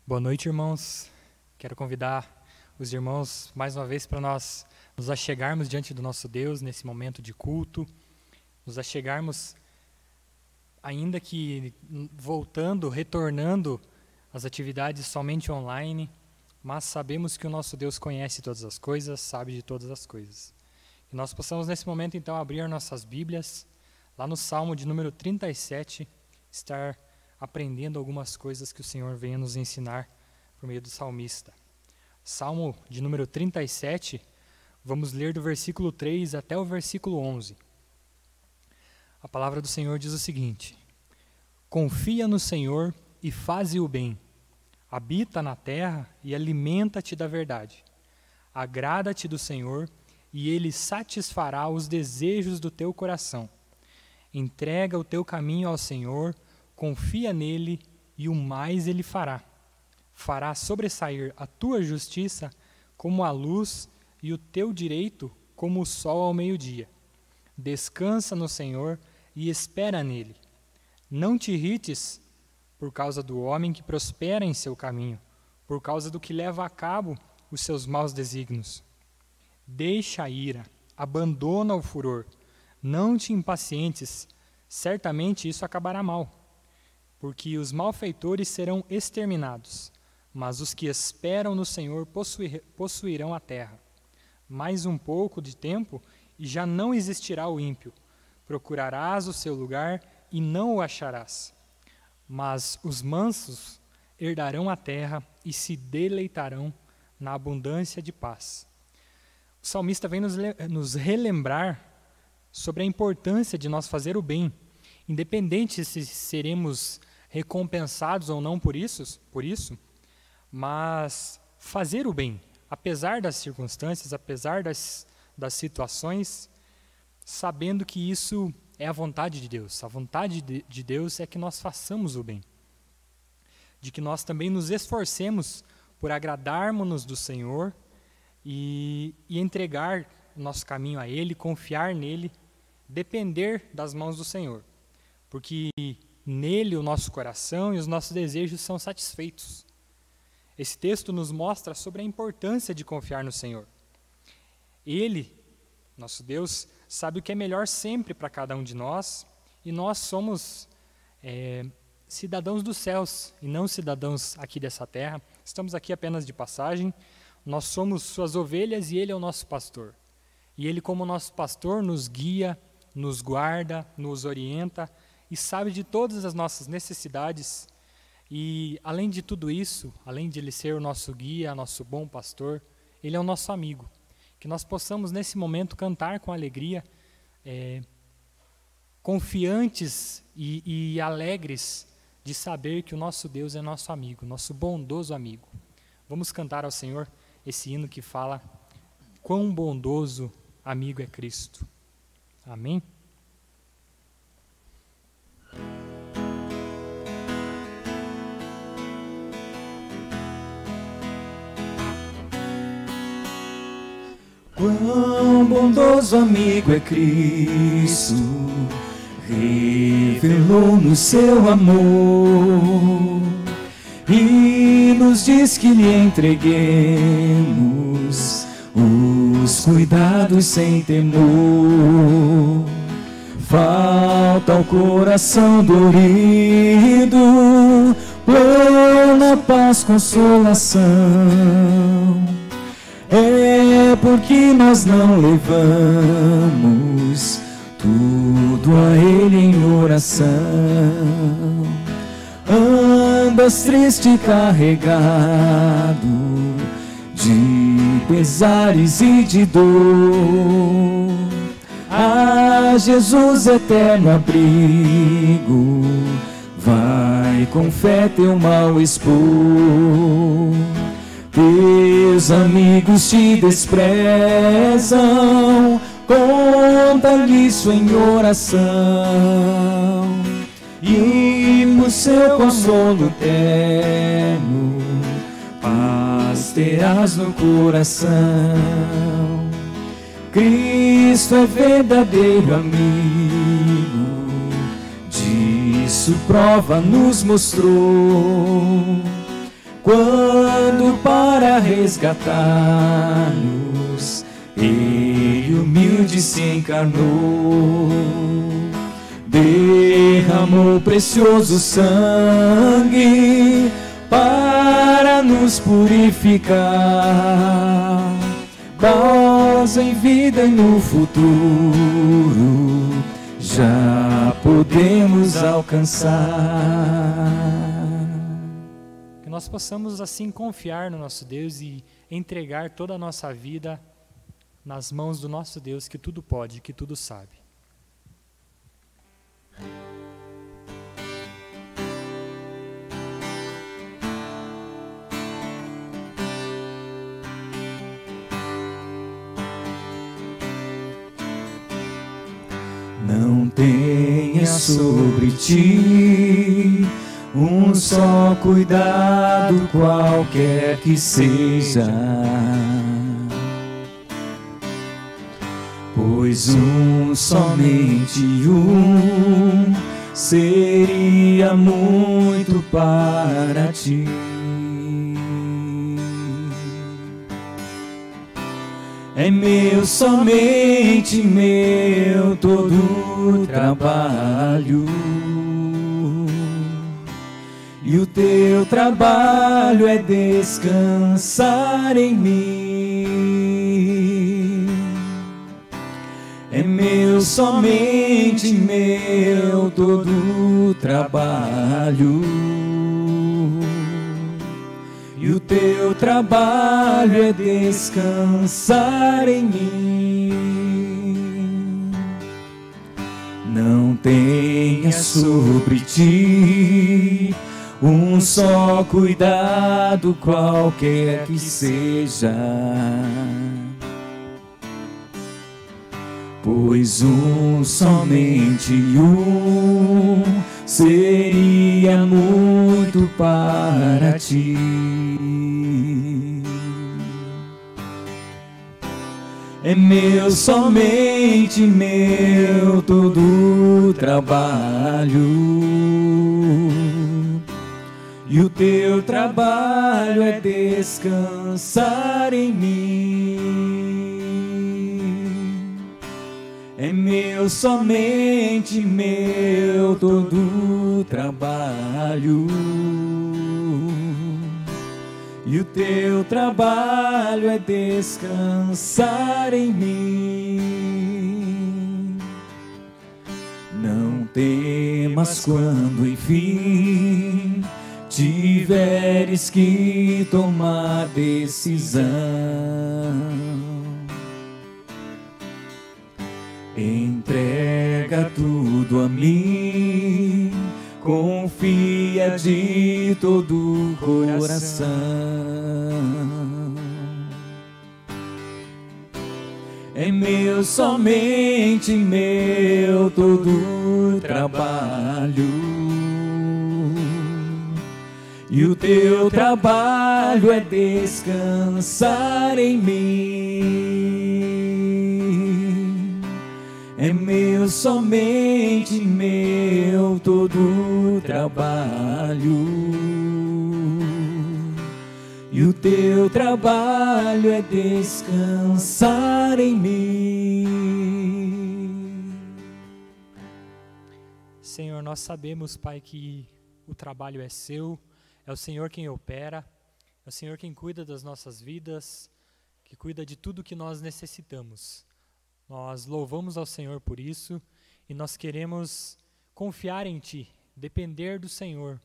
Boa noite, irmãos. Quero convidar os irmãos mais uma vez para nós nos achegarmos diante do nosso Deus nesse momento de culto, nos achegarmos, ainda que retornando às atividades somente online, mas sabemos que o nosso Deus conhece todas as coisas, sabe de todas as coisas. E nós possamos nesse momento então abrir nossas Bíblias, lá no Salmo de número 37, estar aprendendo algumas coisas que o Senhor venha nos ensinar por meio do salmista. Salmo de número 37, vamos ler do versículo 3 até o versículo 11. A palavra do Senhor diz o seguinte: Confia no Senhor e faze o bem. Habita na terra e alimenta-te da verdade. Agrada-te do Senhor e Ele satisfará os desejos do teu coração. Entrega o teu caminho ao Senhor, confia nele e o mais ele fará. Fará sobressair a tua justiça como a luz e o teu direito como o sol ao meio-dia. Descansa no Senhor e espera nele. Não te irrites por causa do homem que prospera em seu caminho, por causa do que leva a cabo os seus maus desígnios. Deixa a ira, abandona o furor, não te impacientes, certamente isso acabará mal. Porque os malfeitores serão exterminados, mas os que esperam no Senhor possuirão a terra. Mais um pouco de tempo e já não existirá o ímpio. Procurarás o seu lugar e não o acharás. Mas os mansos herdarão a terra e se deleitarão na abundância de paz. O salmista vem nos relembrar sobre a importância de nós fazer o bem, independente se seremos recompensados ou não por isso, mas fazer o bem, apesar das circunstâncias, apesar das situações, sabendo que isso é a vontade de Deus. A vontade de Deus é que nós façamos o bem, de que nós também nos esforcemos por agradarmos-nos do Senhor e entregar o nosso caminho a Ele, confiar nele, depender das mãos do Senhor. Porque nele o nosso coração e os nossos desejos são satisfeitos. Esse texto nos mostra sobre a importância de confiar no Senhor. Ele, nosso Deus, sabe o que é melhor sempre para cada um de nós, e nós somos cidadãos dos céus e não cidadãos aqui dessa terra. Estamos aqui apenas de passagem, nós somos suas ovelhas e Ele é o nosso pastor. E Ele, como nosso pastor, nos guia, nos guarda, nos orienta, e sabe de todas as nossas necessidades. E além de tudo isso, além de Ele ser o nosso guia, nosso bom pastor, Ele é o nosso amigo. Que nós possamos nesse momento cantar com alegria, confiantes e alegres de saber que o nosso Deus é nosso amigo, nosso bondoso amigo. Vamos cantar ao Senhor esse hino que fala quão bondoso amigo é Cristo. Amém? Quão bondoso amigo é Cristo, revelou-nos seu amor e nos diz que lhe entreguemos os cuidados sem temor. Falta ao coração dorido plena paz, consolação. É porque nós não levamos tudo a Ele em oração. Andas triste e carregado de pesares e de dor. A Jesus eterno abrigo, vai com fé teu mal expor. Teus amigos te desprezam, conta-lhe isso em oração, e por seu consolo eterno, paz terás no coração. Cristo é verdadeiro amigo, disso prova nos mostrou. quando para resgatar-nos Ele humilde se encarnou, derramou precioso sangue para nos purificar. Nós em vida e no futuro já podemos alcançar. Que nós possamos assim confiar no nosso Deus e entregar toda a nossa vida nas mãos do nosso Deus, que tudo pode, que tudo sabe. Não tenha sobre ti um só cuidado, qualquer que seja, pois somente um seria muito para ti. É meu, somente meu, todo o trabalho, e o teu trabalho é descansar em mim. É meu, somente meu, todo o trabalho, e o teu trabalho é descansar em mim. Não tenha sobre ti um só cuidado, qualquer que seja, pois somente um seria muito para ti. É meu, somente meu, todo o trabalho, e o teu trabalho é descansar em mim. É meu, somente meu, todo o trabalho, e o teu trabalho é descansar em mim. Não temas quando enfim tiveres que tomar decisão. Entrega tudo a mim, confia de todo o coração. É meu, somente meu, todo o trabalho, e o teu trabalho é descansar em mim. É meu, somente meu, todo o trabalho, e o teu trabalho é descansar em mim. Senhor, nós sabemos, Pai, que o trabalho é seu, é o Senhor quem opera, é o Senhor quem cuida das nossas vidas, que cuida de tudo que nós necessitamos. Nós louvamos ao Senhor por isso e nós queremos confiar em Ti, depender do Senhor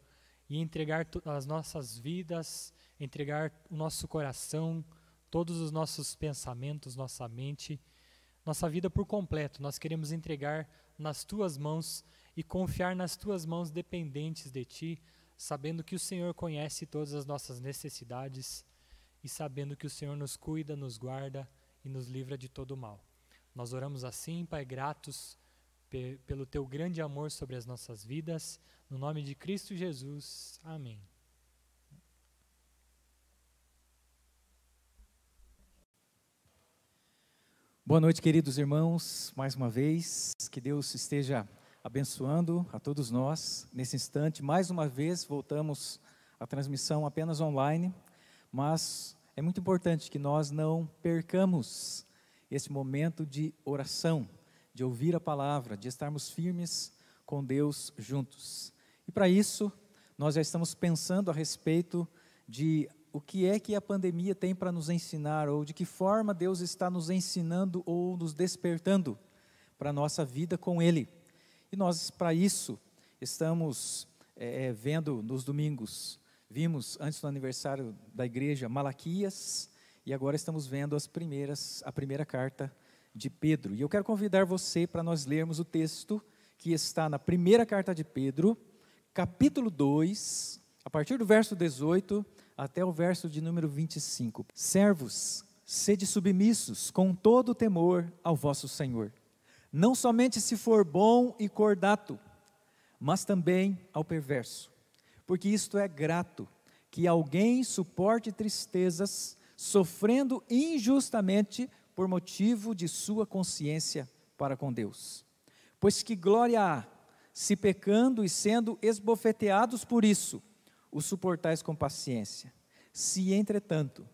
e entregar as nossas vidas, entregar o nosso coração, todos os nossos pensamentos, nossa mente, nossa vida por completo. Nós queremos entregar nas Tuas mãos e confiar nas Tuas mãos dependentes de Ti, sabendo que o Senhor conhece todas as nossas necessidades e sabendo que o Senhor nos cuida, nos guarda e nos livra de todo o mal. Nós oramos assim, Pai, gratos pelo Teu grande amor sobre as nossas vidas, no nome de Cristo Jesus. Amém. Boa noite, queridos irmãos, mais uma vez, que Deus esteja abençoando a todos nós. Nesse instante, mais uma vez, voltamos a transmissão apenas online, mas é muito importante que nós não percamos esse momento de oração, de ouvir a palavra, de estarmos firmes com Deus juntos. E para isso, nós já estamos pensando a respeito de o que é que a pandemia tem para nos ensinar, ou de que forma Deus está nos ensinando ou nos despertando para a nossa vida com Ele. E nós, para isso, estamos vendo nos domingos, vimos antes do aniversário da igreja Malaquias, e agora estamos vendo a primeira carta de Pedro. E eu quero convidar você para nós lermos o texto que está na primeira carta de Pedro, capítulo 2, a partir do verso 18 até o verso de número 25. Servos, sede submissos com todo temor ao vosso Senhor, não somente se for bom e cordato, mas também ao perverso, porque isto é grato, que alguém suporte tristezas, sofrendo injustamente por motivo de sua consciência para com Deus. Pois que glória há, se pecando e sendo esbofeteados por isso, o suportais com paciência. Se, entretanto,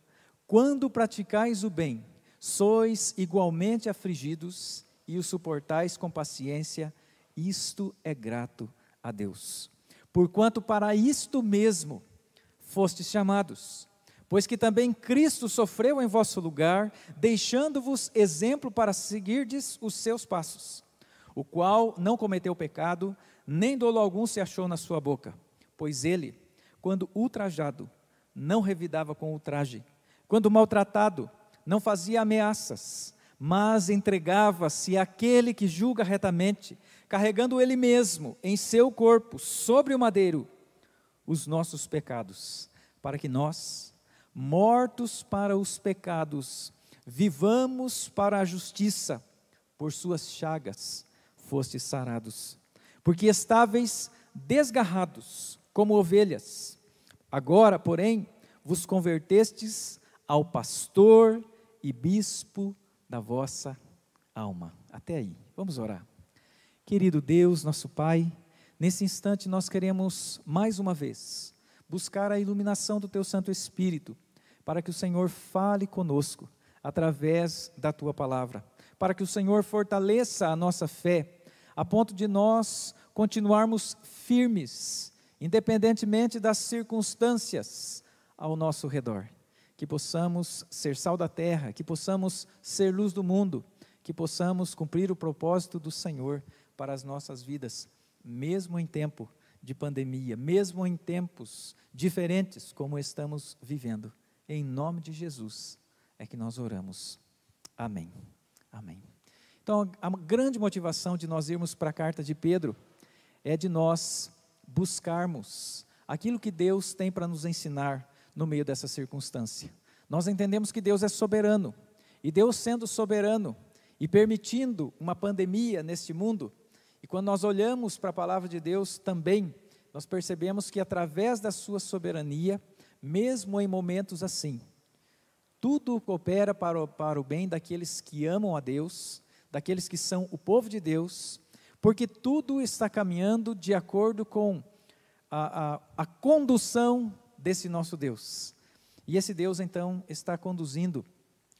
quando praticais o bem, sois igualmente afligidos e o suportais com paciência, isto é grato a Deus. Porquanto para isto mesmo fostes chamados, pois que também Cristo sofreu em vosso lugar, deixando-vos exemplo para seguirdes os seus passos, o qual não cometeu pecado, nem dolo algum se achou na sua boca, pois ele, quando ultrajado, não revidava com ultraje, quando maltratado, não fazia ameaças, mas entregava-se àquele que julga retamente, carregando ele mesmo em seu corpo, sobre o madeiro, os nossos pecados, para que nós, mortos para os pecados, vivamos para a justiça, por suas chagas fostes sarados, porque estáveis desgarrados como ovelhas, agora, porém, vos convertestes ao pastor e bispo da vossa alma. Até aí, vamos orar. Querido Deus, nosso Pai, nesse instante nós queremos mais uma vez buscar a iluminação do Teu Santo Espírito, para que o Senhor fale conosco através da Tua palavra, para que o Senhor fortaleça a nossa fé, a ponto de nós continuarmos firmes, independentemente das circunstâncias ao nosso redor, que possamos ser sal da terra, que possamos ser luz do mundo, que possamos cumprir o propósito do Senhor para as nossas vidas, mesmo em tempo de pandemia, mesmo em tempos diferentes como estamos vivendo. Em nome de Jesus é que nós oramos. Amém. Amém. Então, a grande motivação de nós irmos para a carta de Pedro é de nós buscarmos aquilo que Deus tem para nos ensinar no meio dessa circunstância. Nós entendemos que Deus é soberano, e Deus sendo soberano e permitindo uma pandemia neste mundo, e quando nós olhamos para a palavra de Deus também, nós percebemos que através da sua soberania, mesmo em momentos assim, tudo coopera para o bem daqueles que amam a Deus, daqueles que são o povo de Deus, porque tudo está caminhando de acordo com a condução desse nosso Deus. E esse Deus então está conduzindo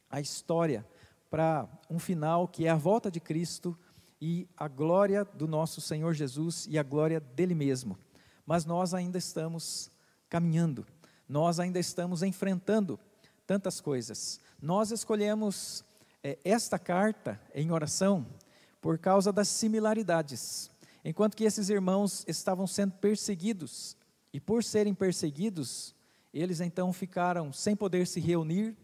a história para um final que é a volta de Cristo e a glória do nosso Senhor Jesus e a glória dele mesmo. Mas nós ainda estamos caminhando, nós ainda estamos enfrentando tantas coisas. Nós escolhemos esta carta em oração por causa das similaridades. Enquanto que esses irmãos estavam sendo perseguidos, e por serem perseguidos, eles então ficaram sem poder se reunir,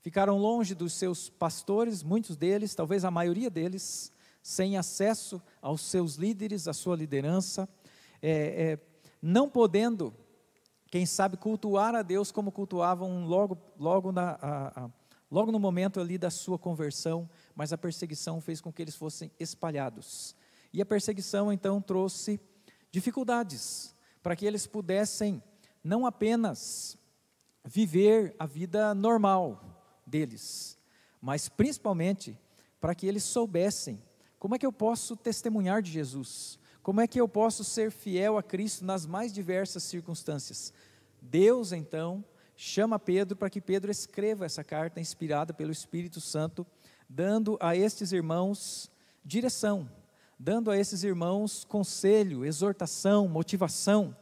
ficaram longe dos seus pastores, muitos deles, talvez a maioria deles, sem acesso aos seus líderes, à sua liderança, não podendo, quem sabe, cultuar a Deus como cultuavam logo no momento ali da sua conversão, mas a perseguição fez com que eles fossem espalhados. E a perseguição então trouxe dificuldades para que eles pudessem não apenas viver a vida normal deles, mas principalmente para que eles soubessem como é que eu posso testemunhar de Jesus, como é que eu posso ser fiel a Cristo nas mais diversas circunstâncias, Deus então chama Pedro para que Pedro escreva essa carta inspirada pelo Espírito Santo, dando a estes irmãos direção, dando a esses irmãos conselho, exortação, motivação,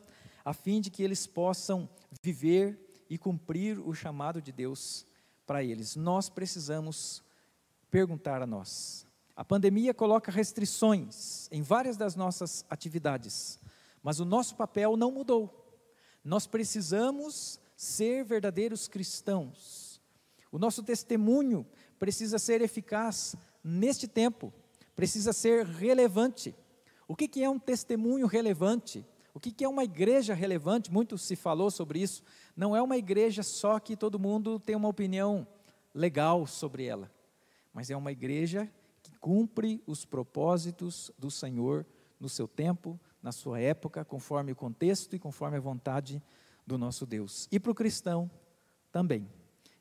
a fim de que eles possam viver e cumprir o chamado de Deus para eles. Nós precisamos perguntar a nós. A pandemia coloca restrições em várias das nossas atividades, mas o nosso papel não mudou. Nós precisamos ser verdadeiros cristãos. O nosso testemunho precisa ser eficaz neste tempo, precisa ser relevante. O que é um testemunho relevante? O que é uma igreja relevante? Muito se falou sobre isso. Não é uma igreja só que todo mundo tem uma opinião legal sobre ela, mas é uma igreja que cumpre os propósitos do Senhor no seu tempo, na sua época, conforme o contexto e conforme a vontade do nosso Deus. E para o cristão também.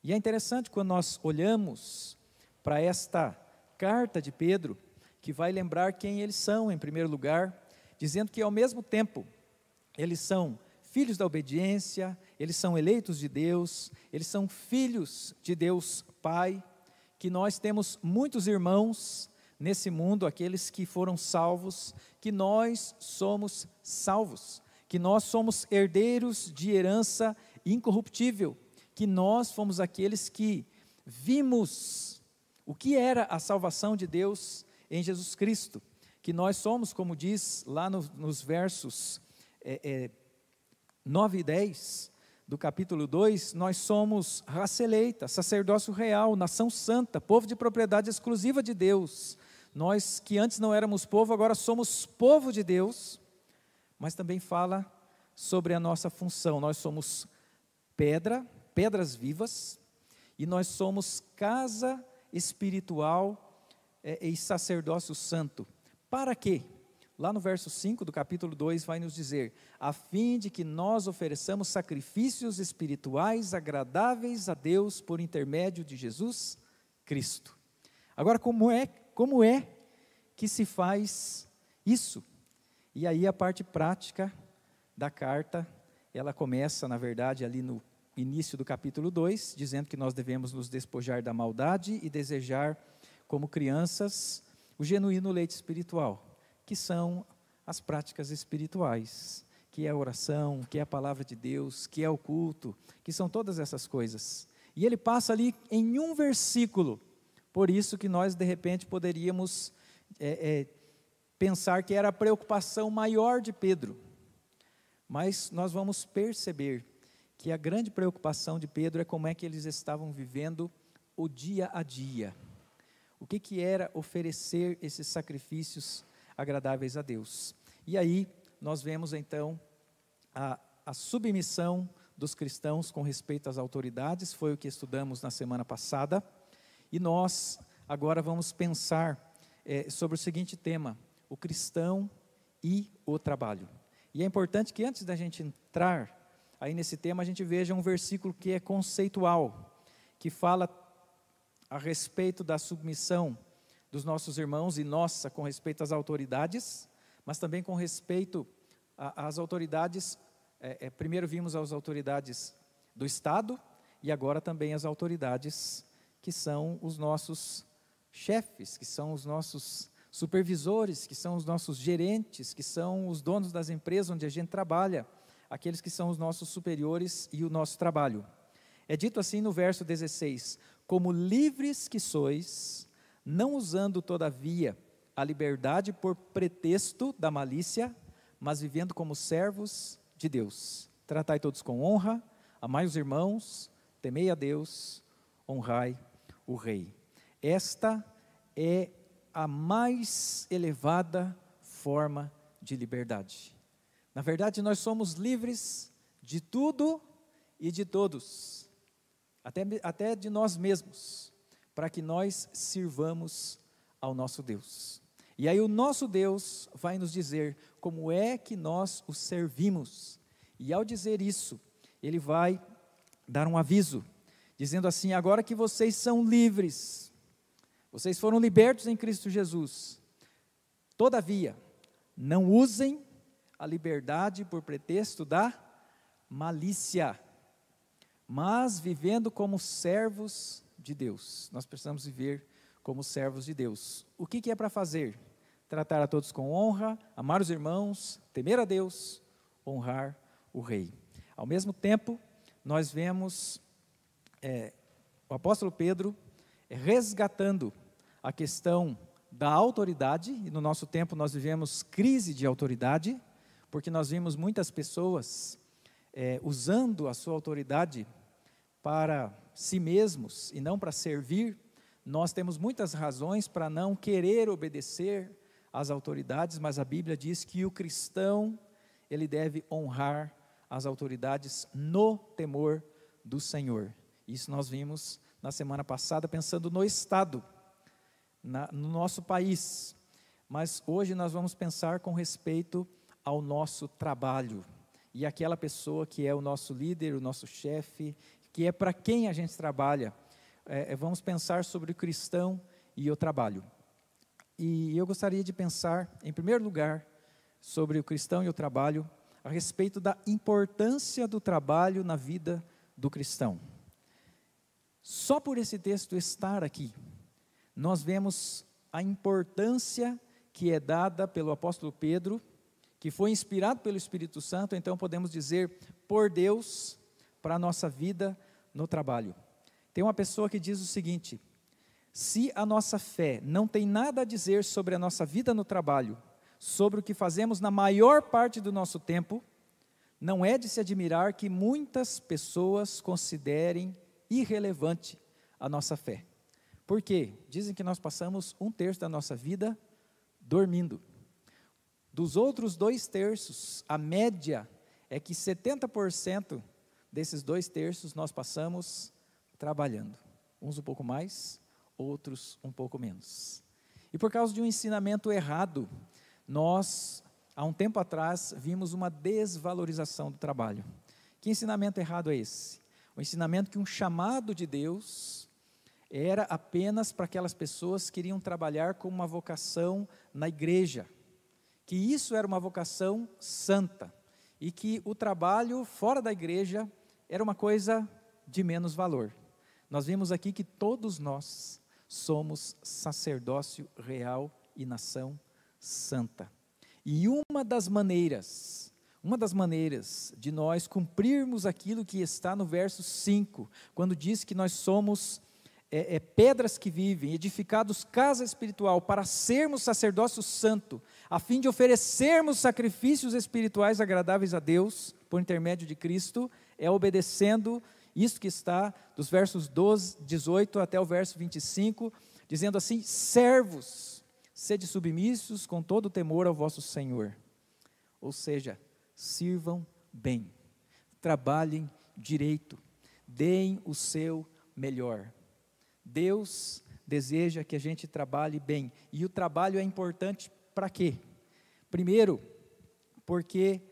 E é interessante quando nós olhamos para esta carta de Pedro, que vai lembrar quem eles são, em primeiro lugar, dizendo que ao mesmo tempo eles são filhos da obediência, eles são eleitos de Deus, eles são filhos de Deus Pai, que nós temos muitos irmãos nesse mundo, aqueles que foram salvos, que nós somos salvos, que nós somos herdeiros de herança incorruptível, que nós fomos aqueles que vimos o que era a salvação de Deus em Jesus Cristo, que nós somos, como diz lá nos versos 9 e 10 do capítulo 2, nós somos raça eleita, sacerdócio real, nação santa, povo de propriedade exclusiva de Deus. Nós que antes não éramos povo, agora somos povo de Deus, mas também fala sobre a nossa função. Nós somos pedras vivas, e nós somos casa espiritual e sacerdócio santo. Para quê? Lá no verso 5 do capítulo 2 vai nos dizer, a fim de que nós ofereçamos sacrifícios espirituais agradáveis a Deus por intermédio de Jesus Cristo. Agora, como é que se faz isso? E aí a parte prática da carta, ela começa, na verdade, ali no início do capítulo 2, dizendo que nós devemos nos despojar da maldade e desejar, como crianças, o genuíno leite espiritual, que são as práticas espirituais, que é a oração, que é a palavra de Deus, que é o culto, que são todas essas coisas. E ele passa ali em um versículo, por isso que nós de repente poderíamos pensar que era a preocupação maior de Pedro, mas nós vamos perceber que a grande preocupação de Pedro é como é que eles estavam vivendo o dia a dia, o que era oferecer esses sacrifícios agradáveis a Deus. E aí nós vemos então a submissão dos cristãos com respeito às autoridades, foi o que estudamos na semana passada, e nós agora vamos pensar sobre o seguinte tema, o cristão e o trabalho. E é importante que antes da gente entrar aí nesse tema, a gente veja um versículo que é conceitual, que fala a respeito da submissão dos nossos irmãos e nossa com respeito às autoridades, mas também com respeito às autoridades, primeiro vimos as autoridades do Estado e agora também as autoridades que são os nossos chefes, que são os nossos supervisores, que são os nossos gerentes, que são os donos das empresas onde a gente trabalha, aqueles que são os nossos superiores e o nosso trabalho. É dito assim no verso 16, como livres que sois, não usando todavia a liberdade por pretexto da malícia, mas vivendo como servos de Deus. Tratai todos com honra, amai os irmãos, temei a Deus, honrai o Rei. Esta é a mais elevada forma de liberdade. Na verdade, nós somos livres de tudo e de todos, até de nós mesmos, para que nós sirvamos ao nosso Deus. E aí o nosso Deus vai nos dizer como é que nós o servimos. E ao dizer isso, ele vai dar um aviso, dizendo assim, agora que vocês são livres, vocês foram libertos em Cristo Jesus, todavia, não usem a liberdade por pretexto da malícia, mas vivendo como servos de Deus. Nós precisamos viver como servos de Deus. O que é para fazer? Tratar a todos com honra, amar os irmãos, temer a Deus, honrar o rei. Ao mesmo tempo, nós vemos o apóstolo Pedro resgatando a questão da autoridade, e no nosso tempo nós vivemos crise de autoridade, porque nós vimos muitas pessoas usando a sua autoridade para si mesmos e não para servir. Nós temos muitas razões para não querer obedecer às autoridades, mas a Bíblia diz que o cristão, ele deve honrar as autoridades no temor do Senhor. Isso nós vimos na semana passada, pensando no Estado, no nosso país. Mas hoje nós vamos pensar com respeito ao nosso trabalho. E aquela pessoa que é o nosso líder, o nosso chefe, que é para quem a gente trabalha. Vamos pensar sobre o cristão e o trabalho. E eu gostaria de pensar, em primeiro lugar, sobre o cristão e o trabalho, a respeito da importância do trabalho na vida do cristão. Só por esse texto estar aqui, nós vemos a importância que é dada pelo apóstolo Pedro, que foi inspirado pelo Espírito Santo, então podemos dizer, por Deus, para a nossa vida no trabalho. Tem uma pessoa que diz o seguinte: se a nossa fé não tem nada a dizer sobre a nossa vida no trabalho, sobre o que fazemos na maior parte do nosso tempo, não é de se admirar que muitas pessoas considerem irrelevante a nossa fé. Por quê? Dizem que nós passamos 1/3 da nossa vida dormindo. Dos outros 2/3, a média é que 70% desses 2/3 nós passamos trabalhando. Uns um pouco mais, outros um pouco menos. E por causa de um ensinamento errado, nós, há um tempo atrás, vimos uma desvalorização do trabalho. Que ensinamento errado é esse? O ensinamento que um chamado de Deus era apenas para aquelas pessoas que queriam trabalhar com uma vocação na igreja, que isso era uma vocação santa, e que o trabalho fora da igreja era uma coisa de menos valor. Nós vimos aqui que todos nós somos sacerdócio real e nação santa. E uma das maneiras de nós cumprirmos aquilo que está no verso 5, quando diz que nós somos pedras que vivem, edificados casa espiritual, para sermos sacerdócio santo, a fim de oferecermos sacrifícios espirituais agradáveis a Deus, por intermédio de Cristo, é obedecendo isso que está dos versos 18 até o verso 25, dizendo assim: servos, sede submissos com todo temor ao vosso Senhor. Ou seja, sirvam bem, trabalhem direito, deem o seu melhor. Deus deseja que a gente trabalhe bem, e o trabalho é importante para quê? Primeiro, porque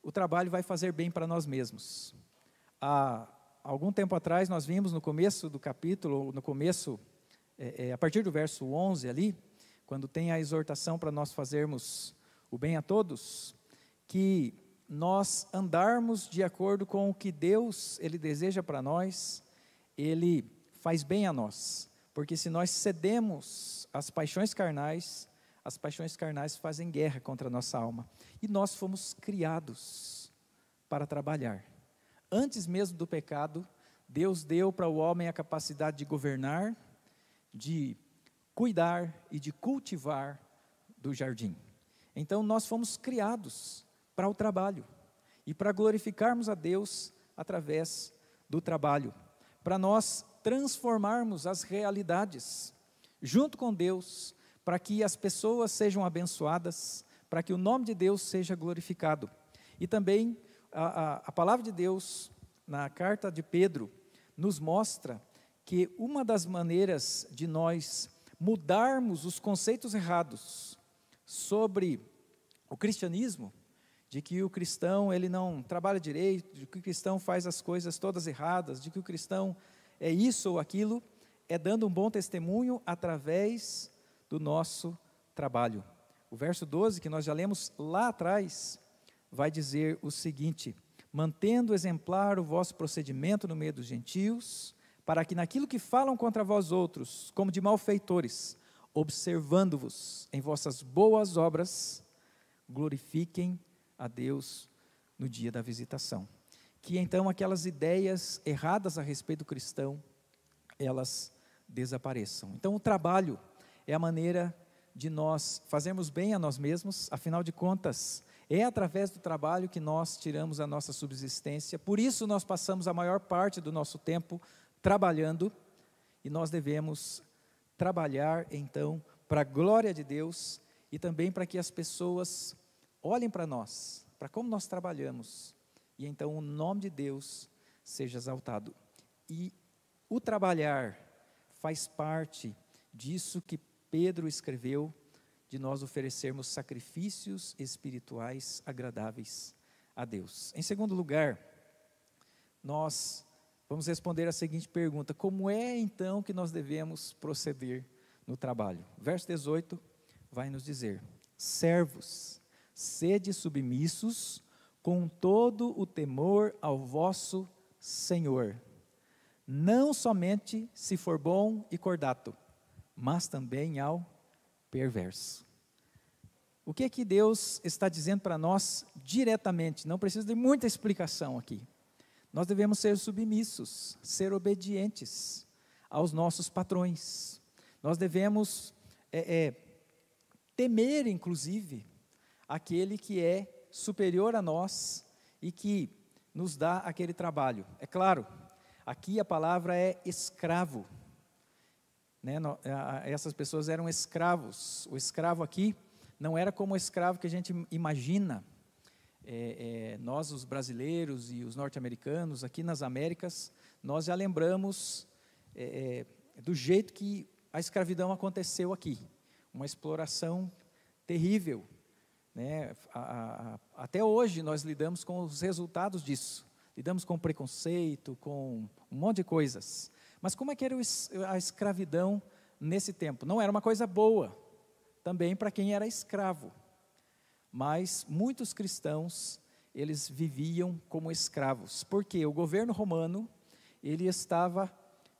o trabalho vai fazer bem para nós mesmos. Há algum tempo atrás nós vimos no começo do capítulo, a partir do verso 11 ali, quando tem a exortação para nós fazermos o bem a todos, que nós andarmos de acordo com o que Deus, Ele deseja para nós, Ele faz bem a nós, porque se nós cedemos às paixões carnais, as paixões carnais fazem guerra contra a nossa alma, e nós fomos criados para trabalhar. Antes mesmo do pecado, Deus deu para o homem a capacidade de governar, de cuidar e de cultivar do jardim. Então nós fomos criados para o trabalho, e para glorificarmos a Deus através do trabalho, para nós transformarmos as realidades junto com Deus, para que as pessoas sejam abençoadas, para que o nome de Deus seja glorificado. E também a palavra de Deus, na carta de Pedro, nos mostra que uma das maneiras de nós mudarmos os conceitos errados sobre o cristianismo, de que o cristão ele não trabalha direito, de que o cristão faz as coisas todas erradas, de que o cristão é isso ou aquilo, é dando um bom testemunho através do nosso trabalho. O verso 12, que nós já lemos lá atrás, vai dizer o seguinte: mantendo exemplar o vosso procedimento no meio dos gentios, para que naquilo que falam contra vós outros, como de malfeitores, observando-vos em vossas boas obras, glorifiquem a Deus no dia da visitação. Que então aquelas ideias erradas a respeito do cristão, elas desapareçam. Então o trabalho é a maneira de nós fazermos bem a nós mesmos, afinal de contas, é através do trabalho que nós tiramos a nossa subsistência, por isso nós passamos a maior parte do nosso tempo trabalhando, e nós devemos trabalhar então para a glória de Deus, e também para que as pessoas olhem para nós, para como nós trabalhamos, e então o nome de Deus seja exaltado. E o trabalhar faz parte disso que Pedro escreveu, de nós oferecermos sacrifícios espirituais agradáveis a Deus. Em segundo lugar, nós vamos responder a seguinte pergunta: como é então que nós devemos proceder no trabalho? Verso 18 vai nos dizer: servos, sede submissos com todo o temor ao vosso Senhor, não somente se for bom e cordato, mas também ao perverso. O que é que Deus está dizendo para nós diretamente? Não precisa de muita explicação aqui. Nós devemos ser submissos, ser obedientes aos nossos patrões. Nós devemos temer, inclusive, aquele que é superior a nós e que nos dá aquele trabalho. É claro, aqui a palavra é escravo. Essas pessoas eram escravos. O escravo aqui não era como o escravo que a gente imagina. Nós, os brasileiros e os norte-americanos, aqui nas Américas, nós já lembramos do jeito que a escravidão aconteceu aqui. Uma exploração terrível. Até hoje nós lidamos com os resultados disso. Lidamos com preconceito, com um monte de coisas. Mas como é que era a escravidão nesse tempo? Não era uma coisa boa, também para quem era escravo. Mas muitos cristãos, eles viviam como escravos. Porque o governo romano, ele estava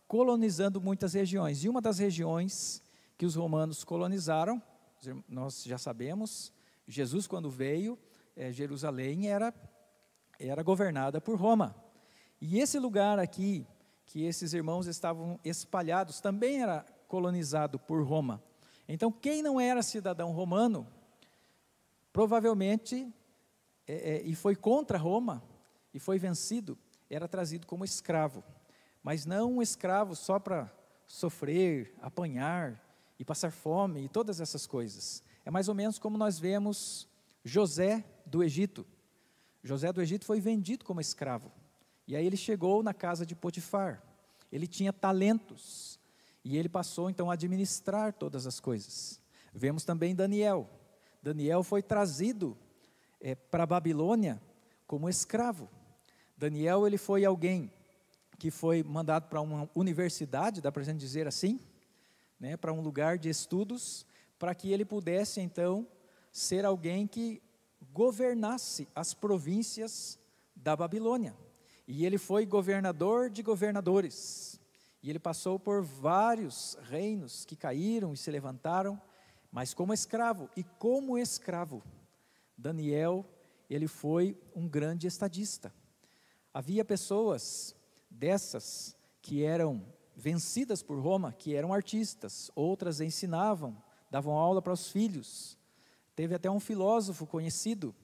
colonizando muitas regiões. E uma das regiões que os romanos colonizaram, nós já sabemos, Jesus quando veio, Jerusalém era governada por Roma. E esse lugar aqui, que esses irmãos estavam espalhados, também era colonizado por Roma. Então, quem não era cidadão romano, provavelmente, e foi contra Roma, e foi vencido, era trazido como escravo. Mas não um escravo só para sofrer, apanhar, e passar fome, e todas essas coisas. É mais ou menos como nós vemos José do Egito. José do Egito foi vendido como escravo. E aí ele chegou na casa de Potifar. Ele tinha talentos. E ele passou então a administrar todas as coisas. Vemos também Daniel. Daniel foi trazido para a Babilônia como escravo. Daniel, ele foi alguém que foi mandado para uma universidade, dá para a gente dizer assim, para um lugar de estudos, para que ele pudesse então ser alguém que governasse as províncias da Babilônia. E ele foi governador de governadores. E ele passou por vários reinos que caíram e se levantaram, mas como escravo. E como escravo, Daniel, ele foi um grande estadista. Havia pessoas dessas que eram vencidas por Roma, que eram artistas. Outras ensinavam, davam aula para os filhos. Teve até um filósofo conhecido,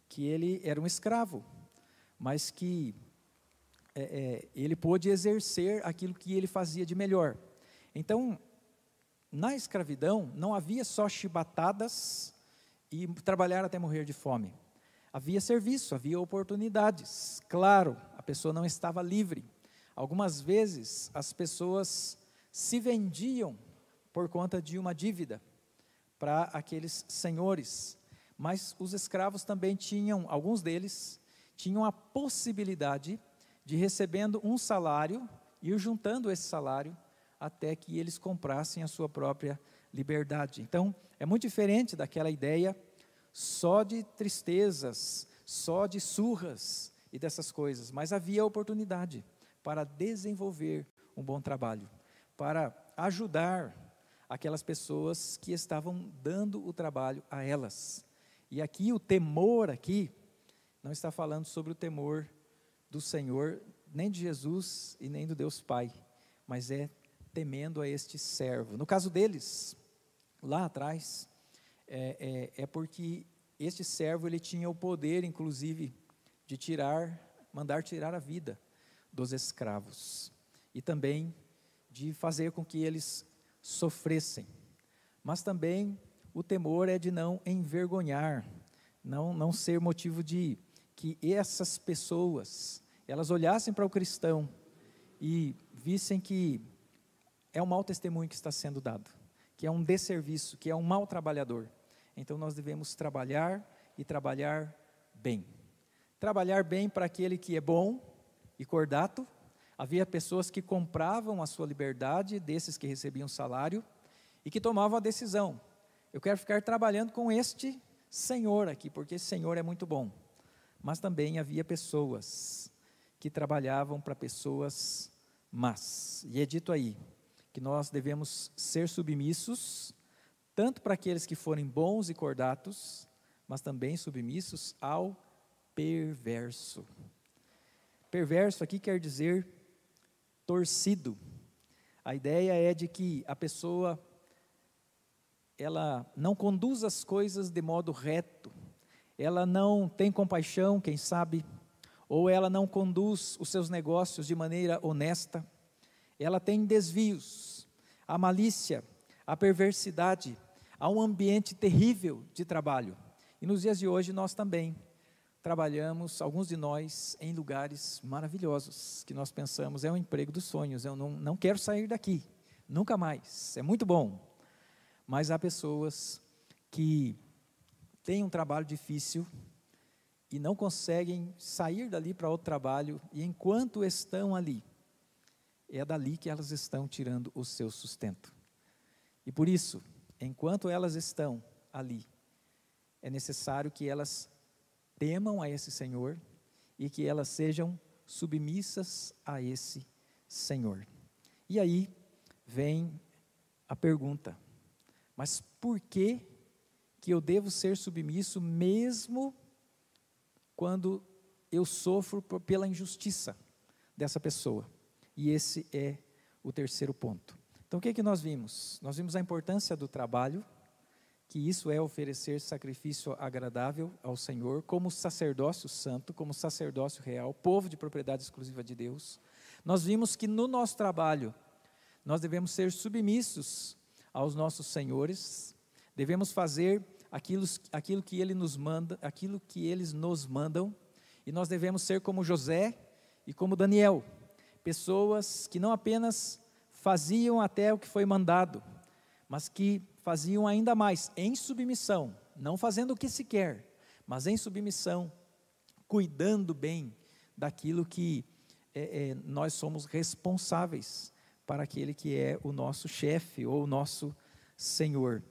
que ele era um escravo, mas que ele pôde exercer aquilo que ele fazia de melhor. Então, na escravidão, não havia só chibatadas e trabalhar até morrer de fome. Havia serviço, havia oportunidades. Claro, a pessoa não estava livre. Algumas vezes, as pessoas se vendiam por conta de uma dívida para aqueles senhores. Mas os escravos também tinham, alguns deles, tinham a possibilidade de recebendo um salário, ir juntando esse salário, até que eles comprassem a sua própria liberdade. Então, é muito diferente daquela ideia só de tristezas, só de surras e dessas coisas, mas havia oportunidade para desenvolver um bom trabalho, para ajudar aquelas pessoas que estavam dando o trabalho a elas. E aqui o temor aqui não está falando sobre o temor do Senhor, nem de Jesus e nem do Deus Pai, mas é temendo a este servo. No caso deles, lá atrás, é porque este servo ele tinha o poder, inclusive, de mandar tirar a vida dos escravos e também de fazer com que eles sofressem. Mas também o temor é de não envergonhar, não ser motivo de que essas pessoas, elas olhassem para o cristão e vissem que é um mau testemunho que está sendo dado, que é um desserviço, que é um mau trabalhador. Então nós devemos trabalhar e trabalhar bem. Trabalhar bem para aquele que é bom e cordato. Havia pessoas que compravam a sua liberdade, desses que recebiam salário, e que tomavam a decisão: eu quero ficar trabalhando com este senhor aqui, porque esse senhor é muito bom. Mas também havia pessoas que trabalhavam para pessoas más. E é dito aí que nós devemos ser submissos, tanto para aqueles que forem bons e cordatos, mas também submissos ao perverso. Perverso aqui quer dizer torcido. A ideia é de que a pessoa, ela não conduz as coisas de modo reto, ela não tem compaixão, quem sabe, ou ela não conduz os seus negócios de maneira honesta, ela tem desvios, a malícia, a perversidade, há um ambiente terrível de trabalho. E nos dias de hoje nós também trabalhamos, alguns de nós, em lugares maravilhosos, que nós pensamos, é um emprego dos sonhos, eu não quero sair daqui, nunca mais, é muito bom. Mas há pessoas que têm um trabalho difícil e não conseguem sair dali para outro trabalho, e enquanto estão ali, é dali que elas estão tirando o seu sustento. E por isso, enquanto elas estão ali, é necessário que elas temam a esse Senhor e que elas sejam submissas a esse Senhor. E aí vem a pergunta: mas por que eu devo ser submisso mesmo quando eu sofro pela injustiça dessa pessoa? E esse é o terceiro ponto. Então o que nós vimos? Nós vimos a importância do trabalho, que isso é oferecer sacrifício agradável ao Senhor, como sacerdócio santo, como sacerdócio real, povo de propriedade exclusiva de Deus. Nós vimos que no nosso trabalho, nós devemos ser submissos aos nossos senhores, devemos fazer aquilo que Ele nos manda, aquilo que eles nos mandam, e nós devemos ser como José e como Daniel, pessoas que não apenas faziam até o que foi mandado, mas que faziam ainda mais, em submissão, não fazendo o que se quer, mas em submissão, cuidando bem daquilo que nós somos responsáveis para aquele que é o nosso chefe ou o nosso Senhor.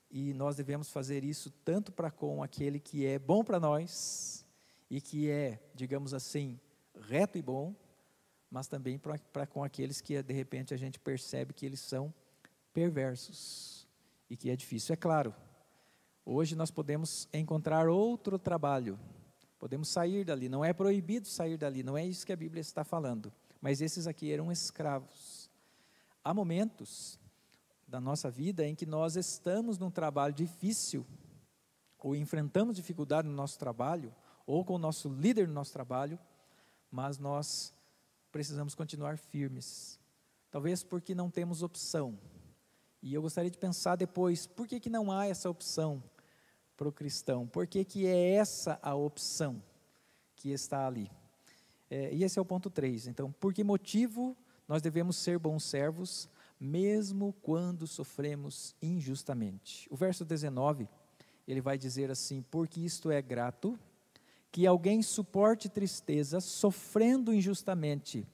E nós devemos fazer isso tanto para com aquele que é bom para nós e que é, digamos assim, reto e bom, mas também para com aqueles que de repente a gente percebe que eles são perversos e que é difícil. É claro, hoje nós podemos encontrar outro trabalho, podemos sair dali, não é proibido sair dali, não é isso que a Bíblia está falando, mas esses aqui eram escravos. Há momentos da nossa vida em que nós estamos num trabalho difícil, ou enfrentamos dificuldade no nosso trabalho, ou com o nosso líder no nosso trabalho, mas nós precisamos continuar firmes, talvez porque não temos opção. E eu gostaria de pensar depois, por que não há essa opção para o cristão? Por que é essa a opção que está ali? E esse é o ponto 3. Então, por que motivo nós devemos ser bons servos, mesmo quando sofremos injustamente? O verso 19, ele vai dizer assim: porque isto é grato, que alguém suporte tristeza, sofrendo injustamente.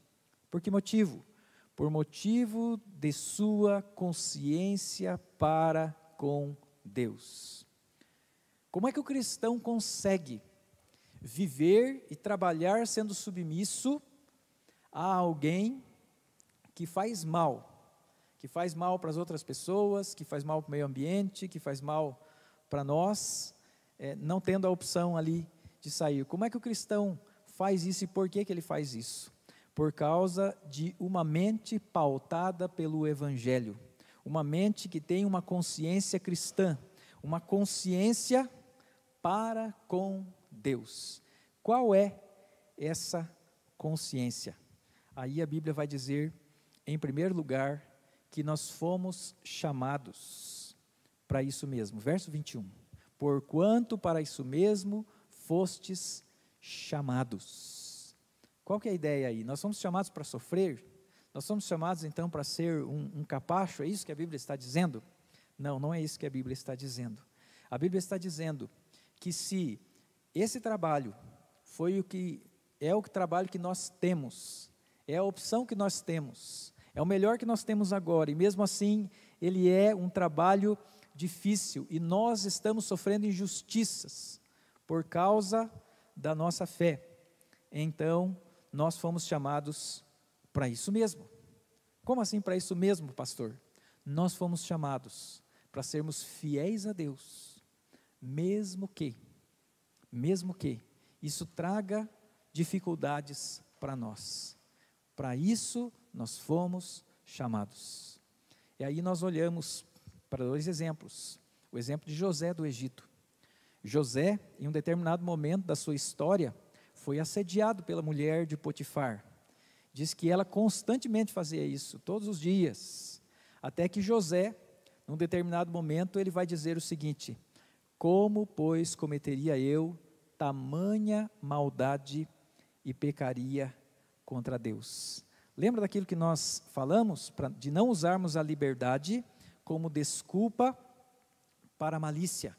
Por que motivo? Por motivo de sua consciência para com Deus. Como é que o cristão consegue viver e trabalhar sendo submisso a alguém que faz mal para as outras pessoas, que faz mal para o meio ambiente, que faz mal para nós, não tendo a opção ali de sair. Como é que o cristão faz isso e por que ele faz isso? Por causa de uma mente pautada pelo Evangelho, uma mente que tem uma consciência cristã, uma consciência para com Deus. Qual é essa consciência? Aí a Bíblia vai dizer, em primeiro lugar, que nós fomos chamados para isso mesmo. Verso 21. Porquanto para isso mesmo fostes chamados. Qual que é a ideia aí? Nós somos chamados para sofrer? Nós somos chamados então para ser um capacho? É isso que a Bíblia está dizendo? Não, não é isso que a Bíblia está dizendo. A Bíblia está dizendo que se esse trabalho foi o trabalho que nós temos, é a opção que nós temos, é o melhor que nós temos agora, e mesmo assim ele é um trabalho difícil, e nós estamos sofrendo injustiças por causa da nossa fé, então nós fomos chamados para isso mesmo. Como assim para isso mesmo, pastor? Nós fomos chamados para sermos fiéis a Deus, mesmo que isso traga dificuldades para nós. Para isso nós fomos chamados. E aí nós olhamos para dois exemplos. O exemplo de José do Egito. José, em um determinado momento da sua história, foi assediado pela mulher de Potifar. Diz que ela constantemente fazia isso, todos os dias. Até que José, num determinado momento, ele vai dizer o seguinte: como, pois, cometeria eu tamanha maldade e pecaria contra Deus? Lembra daquilo que nós falamos, de não usarmos a liberdade como desculpa para a malícia.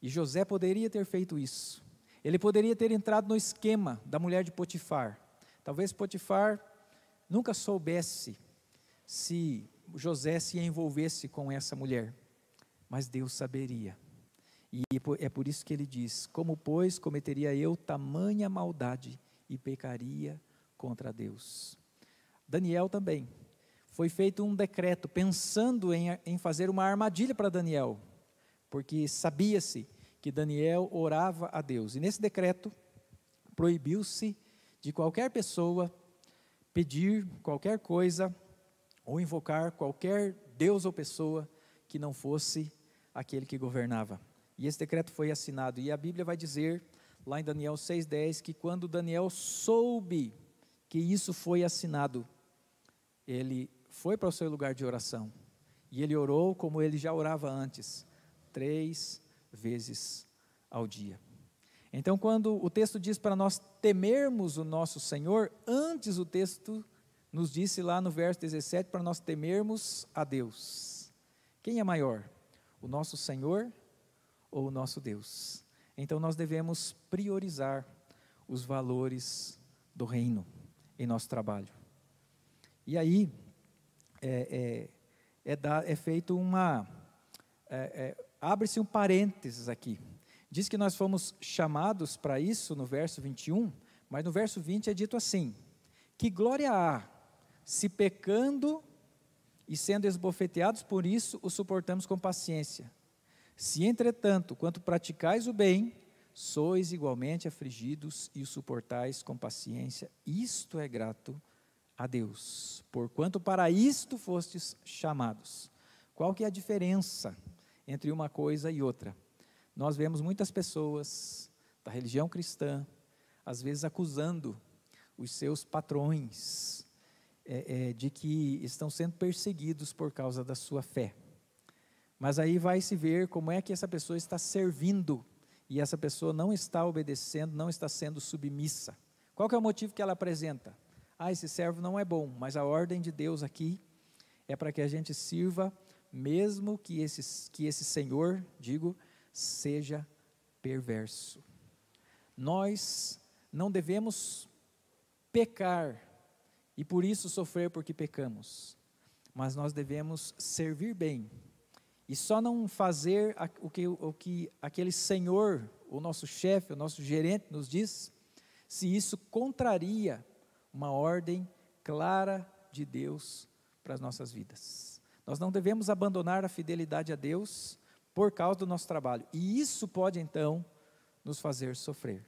E José poderia ter feito isso. Ele poderia ter entrado no esquema da mulher de Potifar. Talvez Potifar nunca soubesse se José se envolvesse com essa mulher, mas Deus saberia. E é por isso que ele diz: como, pois, cometeria eu tamanha maldade e pecaria contra Deus? Daniel também. Foi feito um decreto pensando em fazer uma armadilha para Daniel, porque sabia-se que Daniel orava a Deus. E nesse decreto, proibiu-se de qualquer pessoa pedir qualquer coisa ou invocar qualquer Deus ou pessoa que não fosse aquele que governava. E esse decreto foi assinado, e a Bíblia vai dizer, lá em Daniel 6,10, que quando Daniel soube que isso foi assinado, ele foi para o seu lugar de oração, e ele orou como ele já orava antes, 3 vezes ao dia. Então, quando o texto diz para nós temermos o nosso Senhor, antes o texto nos disse lá no verso 17, para nós temermos a Deus. Quem é maior? O nosso Senhor ou o nosso Deus? Então nós devemos priorizar os valores do reino em nosso trabalho. E aí é feito abre-se um parênteses aqui. Diz que nós fomos chamados para isso no verso 21, mas no verso 20 é dito assim: que glória há se pecando e sendo esbofeteados por isso o suportamos com paciência. Se, entretanto, quanto praticais o bem, sois igualmente afligidos e o suportais com paciência, isto é grato a Deus, porquanto para isto fostes chamados. Qual que é a diferença entre uma coisa e outra? Nós vemos muitas pessoas da religião cristã, às vezes acusando os seus patrões de que estão sendo perseguidos por causa da sua fé. Mas aí vai se ver como é que essa pessoa está servindo e essa pessoa não está obedecendo, não está sendo submissa. Qual que é o motivo que ela apresenta? Esse servo não é bom, mas a ordem de Deus aqui é para que a gente sirva, mesmo que esse senhor, seja perverso. Nós não devemos pecar e por isso sofrer porque pecamos, mas nós devemos servir bem e só não fazer o que aquele senhor, o nosso chefe, o nosso gerente nos diz, se isso contraria uma ordem clara de Deus para as nossas vidas. Nós não devemos abandonar a fidelidade a Deus por causa do nosso trabalho, e isso pode então nos fazer sofrer.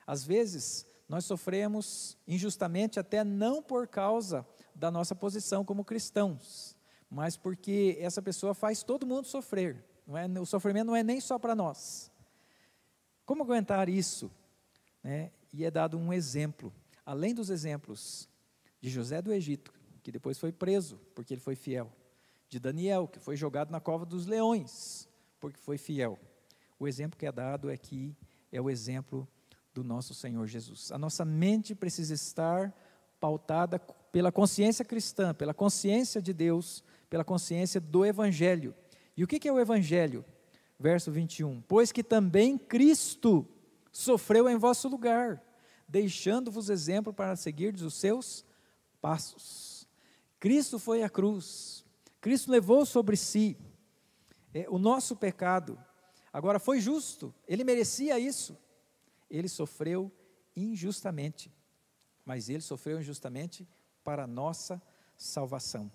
Às vezes, nós sofremos injustamente até não por causa da nossa posição como cristãos, mas porque essa pessoa faz todo mundo sofrer. O sofrimento não é nem só para nós. Como aguentar isso? E é dado um exemplo, além dos exemplos de José do Egito, que depois foi preso porque ele foi fiel, de Daniel, que foi jogado na cova dos leões, porque foi fiel. O exemplo que é dado aqui é o exemplo do nosso Senhor Jesus. A nossa mente precisa estar pautada pela consciência cristã, pela consciência de Deus, pela consciência do Evangelho. E o que é o Evangelho? Verso 21, pois que também Cristo sofreu em vosso lugar, deixando-vos exemplo para seguirdes os seus passos. Cristo foi à cruz, Cristo levou sobre si o nosso pecado. Agora, foi justo, ele merecia isso, ele sofreu injustamente, mas ele sofreu injustamente para a nossa salvação.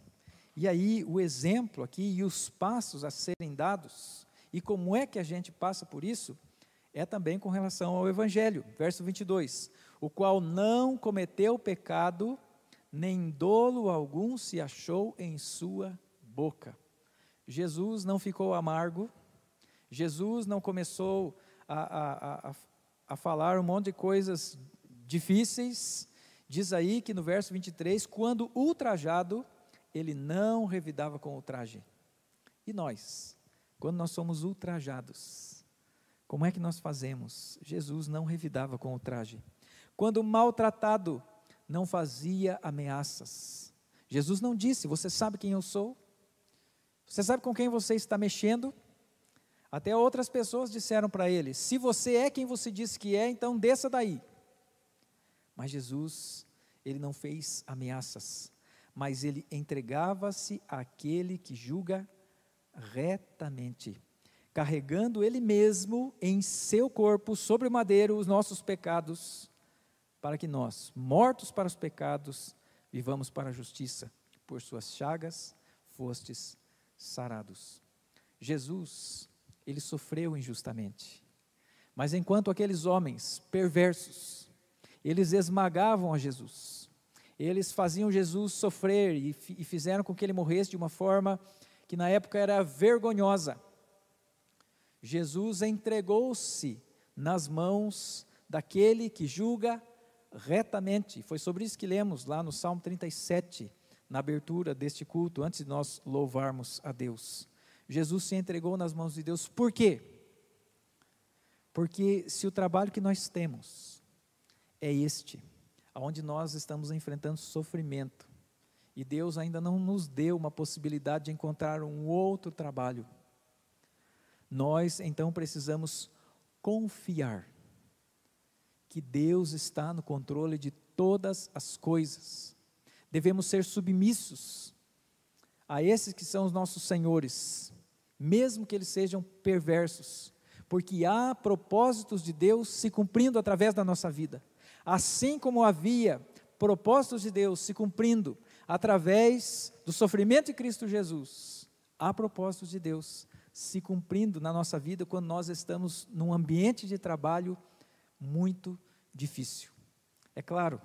E aí o exemplo aqui e os passos a serem dados, e como é que a gente passa por isso, é também com relação ao Evangelho. Verso 22, o qual não cometeu pecado, nem dolo algum se achou em sua boca. Jesus não ficou amargo, Jesus não começou a falar um monte de coisas difíceis. Diz aí que no verso 23, quando ultrajado, ele não revidava com ultraje. E nós, quando nós somos ultrajados, como é que nós fazemos? Jesus não revidava com ultraje. Quando maltratado, não fazia ameaças. Jesus não disse, você sabe quem eu sou? Você sabe com quem você está mexendo? Até outras pessoas disseram para ele, se você é quem você disse que é, então desça daí. Mas Jesus, ele não fez ameaças, mas ele entregava-se àquele que julga retamente, carregando ele mesmo em seu corpo, sobre o madeiro, os nossos pecados, para que nós, mortos para os pecados, vivamos para a justiça. Por suas chagas fostes sarados. Jesus, ele sofreu injustamente, mas enquanto aqueles homens perversos, eles esmagavam a Jesus, eles faziam Jesus sofrer e fizeram com que ele morresse de uma forma que na época era vergonhosa, Jesus entregou-se nas mãos daquele que julga retamente. Foi sobre isso que lemos lá no Salmo 37, na abertura deste culto, antes de nós louvarmos a Deus. Jesus se entregou nas mãos de Deus. Por quê? Porque se o trabalho que nós temos é este, onde nós estamos enfrentando sofrimento, e Deus ainda não nos deu uma possibilidade de encontrar um outro trabalho, nós então precisamos confiar que Deus está no controle de todas as coisas. Devemos ser submissos a esses que são os nossos senhores, mesmo que eles sejam perversos, porque há propósitos de Deus se cumprindo através da nossa vida, assim como havia propósitos de Deus se cumprindo através do sofrimento de Cristo Jesus, há propósitos de Deus se cumprindo na nossa vida quando nós estamos num ambiente de trabalho muito difícil. É claro,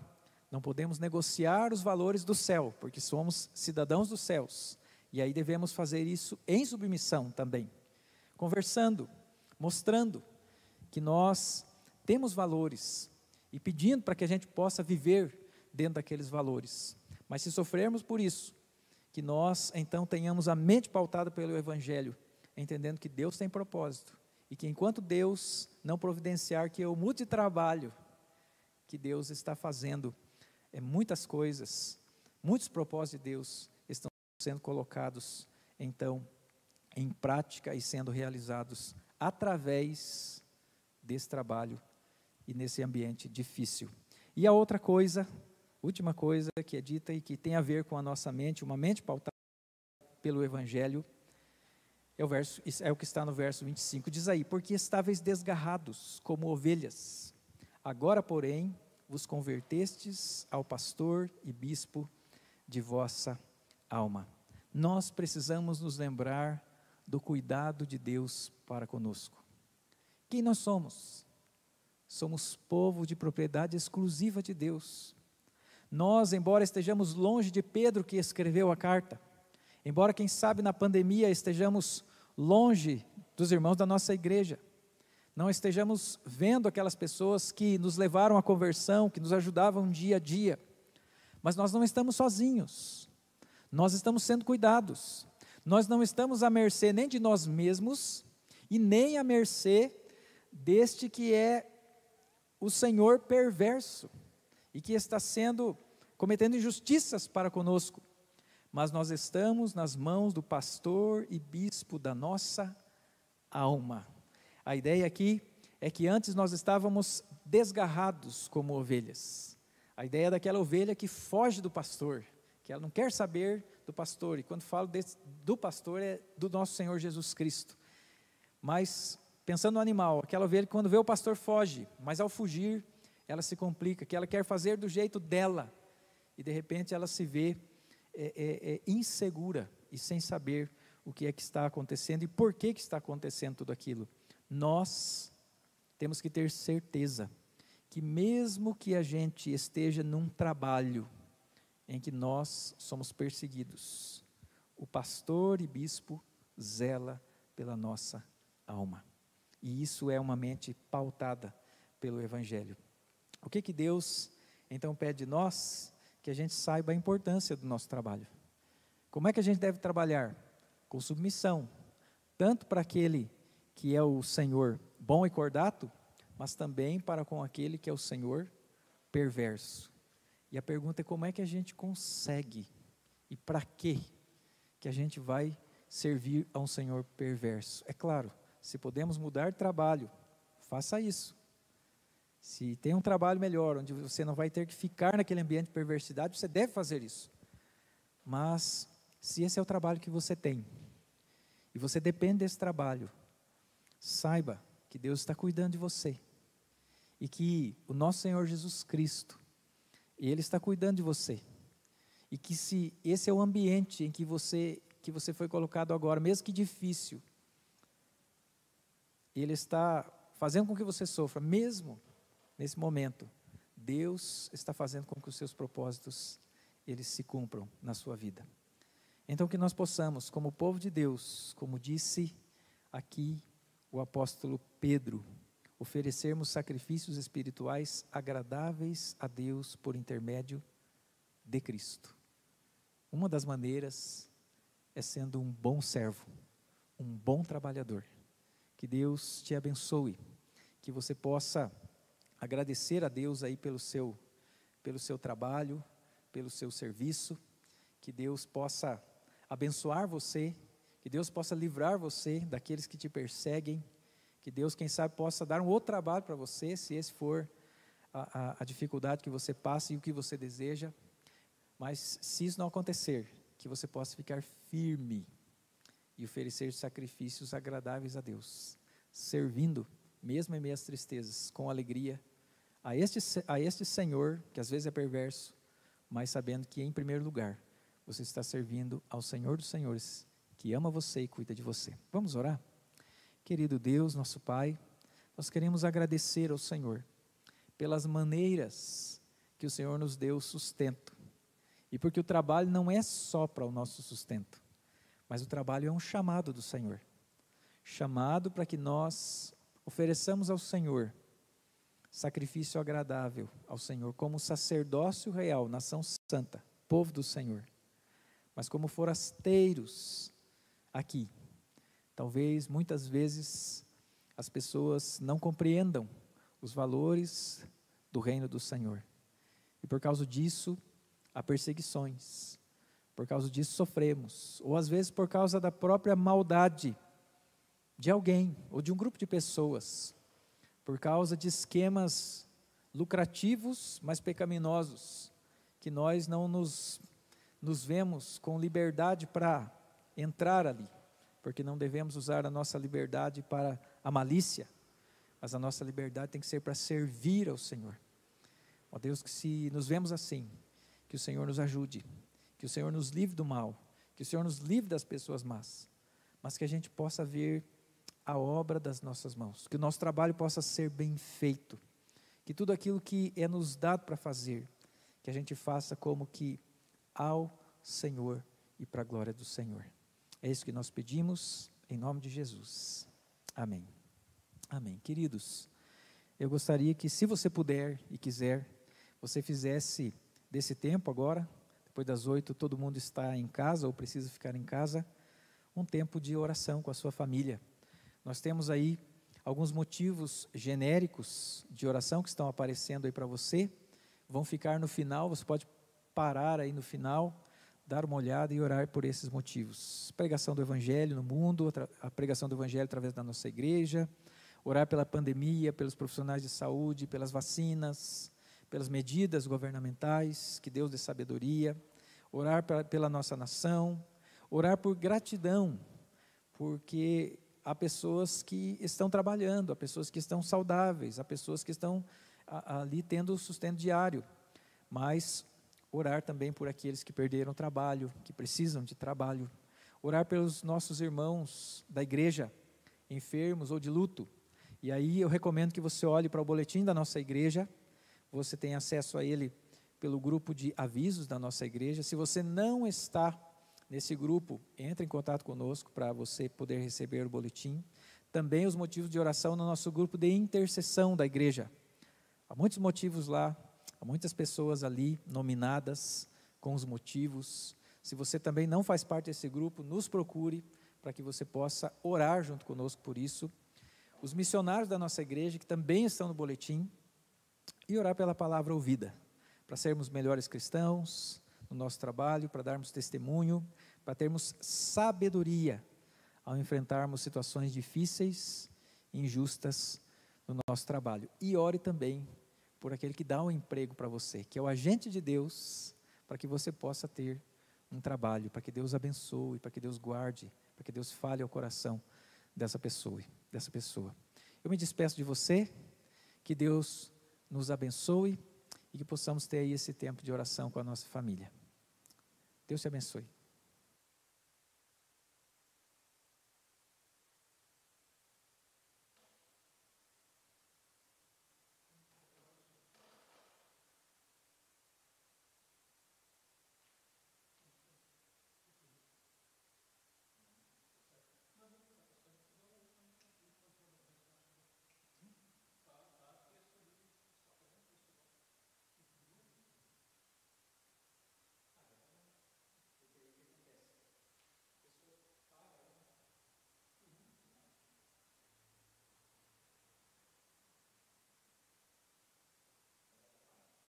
não podemos negociar os valores do céu, porque somos cidadãos dos céus, e aí devemos fazer isso em submissão também, conversando, mostrando que nós temos valores, e pedindo para que a gente possa viver dentro daqueles valores. Mas se sofrermos por isso, que nós então tenhamos a mente pautada pelo Evangelho, entendendo que Deus tem propósito, e que enquanto Deus não providenciar que eu mude de trabalho, que Deus está fazendo muitas coisas, muitos propósitos de Deus estão sendo colocados então em prática e sendo realizados através desse trabalho e nesse ambiente difícil. E a outra coisa, última coisa que é dita e que tem a ver com a nossa mente, uma mente pautada pelo Evangelho, é o que está no verso 25, diz aí: porque estáveis desgarrados como ovelhas, agora porém vos convertestes ao pastor e bispo de vossa alma. Nós precisamos nos lembrar do cuidado de Deus para conosco. Quem nós somos? Somos povo de propriedade exclusiva de Deus. Nós, embora estejamos longe de Pedro que escreveu a carta, embora quem sabe na pandemia estejamos longe dos irmãos da nossa igreja, não estejamos vendo aquelas pessoas que nos levaram à conversão, que nos ajudavam dia a dia, mas nós não estamos sozinhos, nós estamos sendo cuidados, nós não estamos à mercê nem de nós mesmos, e nem à mercê deste que é o senhor perverso, e que está cometendo injustiças para conosco, mas nós estamos nas mãos do pastor e bispo da nossa alma. A ideia aqui é que antes nós estávamos desgarrados como ovelhas. A ideia daquela ovelha que foge do pastor, que ela não quer saber do pastor, e quando falo do pastor é do nosso Senhor Jesus Cristo. Mas pensando no animal, aquela ovelha que quando vê o pastor foge, mas ao fugir ela se complica, que ela quer fazer do jeito dela, e de repente ela se vê insegura e sem saber o que é que está acontecendo e por que está acontecendo tudo aquilo. Nós temos que ter certeza que mesmo que a gente esteja num trabalho em que nós somos perseguidos, o pastor e bispo zela pela nossa alma, e isso é uma mente pautada pelo Evangelho. O que Deus então pede de nós? Que a gente saiba a importância do nosso trabalho. Como é que a gente deve trabalhar? Com submissão, tanto para aquele que é o Senhor bom e cordato, mas também para com aquele que é o Senhor perverso. E a pergunta é: como é que a gente consegue, e para quê que a gente vai servir a um Senhor perverso? É claro, se podemos mudar de trabalho, faça isso. Se tem um trabalho melhor, onde você não vai ter que ficar naquele ambiente de perversidade, você deve fazer isso. Mas, se esse é o trabalho que você tem, e você depende desse trabalho, saiba que Deus está cuidando de você, e que o nosso Senhor Jesus Cristo, Ele está cuidando de você, e que se esse é o ambiente em que você foi colocado agora, mesmo que difícil, Ele está fazendo com que você sofra, mesmo nesse momento, Deus está fazendo com que os seus propósitos, eles se cumpram na sua vida. Então que nós possamos, como povo de Deus, como disse aqui o apóstolo Pedro, oferecermos sacrifícios espirituais agradáveis a Deus por intermédio de Cristo. Uma das maneiras é sendo um bom servo, um bom trabalhador. Que Deus te abençoe, que você possa agradecer a Deus aí pelo seu trabalho, pelo seu serviço, que Deus possa abençoar você, que Deus possa livrar você daqueles que te perseguem, que Deus, quem sabe, possa dar um outro trabalho para você, se esse for a dificuldade que você passa e o que você deseja, mas se isso não acontecer, que você possa ficar firme e oferecer sacrifícios agradáveis a Deus, servindo, mesmo em meio às tristezas, com alegria, a este Senhor, que às vezes é perverso, mas sabendo que em primeiro lugar, você está servindo ao Senhor dos Senhores, que ama você e cuida de você. Vamos orar? Querido Deus, nosso Pai, nós queremos agradecer ao Senhor, pelas maneiras que o Senhor nos deu sustento, e porque o trabalho não é só para o nosso sustento, mas o trabalho é um chamado do Senhor, chamado para que nós ofereçamos ao Senhor sacrifício agradável ao Senhor, como sacerdócio real, nação santa, povo do Senhor, mas como forasteiros aqui. Talvez muitas vezes as pessoas não compreendam os valores do reino do Senhor, e por causa disso há perseguições, por causa disso sofremos, ou às vezes por causa da própria maldade de alguém, ou de um grupo de pessoas, por causa de esquemas lucrativos, mas pecaminosos, que nós não nos vemos com liberdade para entrar ali, porque não devemos usar a nossa liberdade para a malícia, mas a nossa liberdade tem que ser para servir ao Senhor. Ó Deus, que se nos vemos assim, que o Senhor nos ajude, que o Senhor nos livre do mal, que o Senhor nos livre das pessoas más, mas que a gente possa ver a obra das nossas mãos, que o nosso trabalho possa ser bem feito, que tudo aquilo que é nos dado para fazer, que a gente faça como que ao Senhor e para a glória do Senhor. É isso que nós pedimos, em nome de Jesus. Amém. Amém. Queridos, eu gostaria que, se você puder e quiser, você fizesse desse tempo agora, depois das 8, todo mundo está em casa ou precisa ficar em casa, um tempo de oração com a sua família. Nós temos aí alguns motivos genéricos de oração que estão aparecendo aí para você, vão ficar no final, você pode parar aí no final, dar uma olhada e orar por esses motivos. Pregação do Evangelho no mundo, a pregação do Evangelho através da nossa igreja, orar pela pandemia, pelos profissionais de saúde, pelas vacinas, pelas medidas governamentais, que Deus dê sabedoria, orar pela nossa nação, orar por gratidão, porque há pessoas que estão trabalhando, há pessoas que estão saudáveis, há pessoas que estão ali tendo sustento diário, mas orar também por aqueles que perderam o trabalho, que precisam de trabalho, orar pelos nossos irmãos da igreja, enfermos ou de luto. E aí eu recomendo que você olhe para o boletim da nossa igreja, você tem acesso a ele pelo grupo de avisos da nossa igreja. Se você não está nesse grupo, entre em contato conosco para você poder receber o boletim. Também os motivos de oração no nosso grupo de intercessão da igreja. Há muitos motivos lá, há muitas pessoas ali nominadas com os motivos. Se você também não faz parte desse grupo, nos procure para que você possa orar junto conosco por isso. Os missionários da nossa igreja, que também estão no boletim, e orar pela palavra ouvida, para sermos melhores cristãos no nosso trabalho, para darmos testemunho, para termos sabedoria ao enfrentarmos situações difíceis e injustas no nosso trabalho. E ore também por aquele que dá um emprego para você, que é o agente de Deus, para que você possa ter um trabalho, para que Deus abençoe, para que Deus guarde, para que Deus fale ao coração dessa pessoa. Eu me despeço de você, que Deus nos abençoe e que possamos ter aí esse tempo de oração com a nossa família. Deus te abençoe.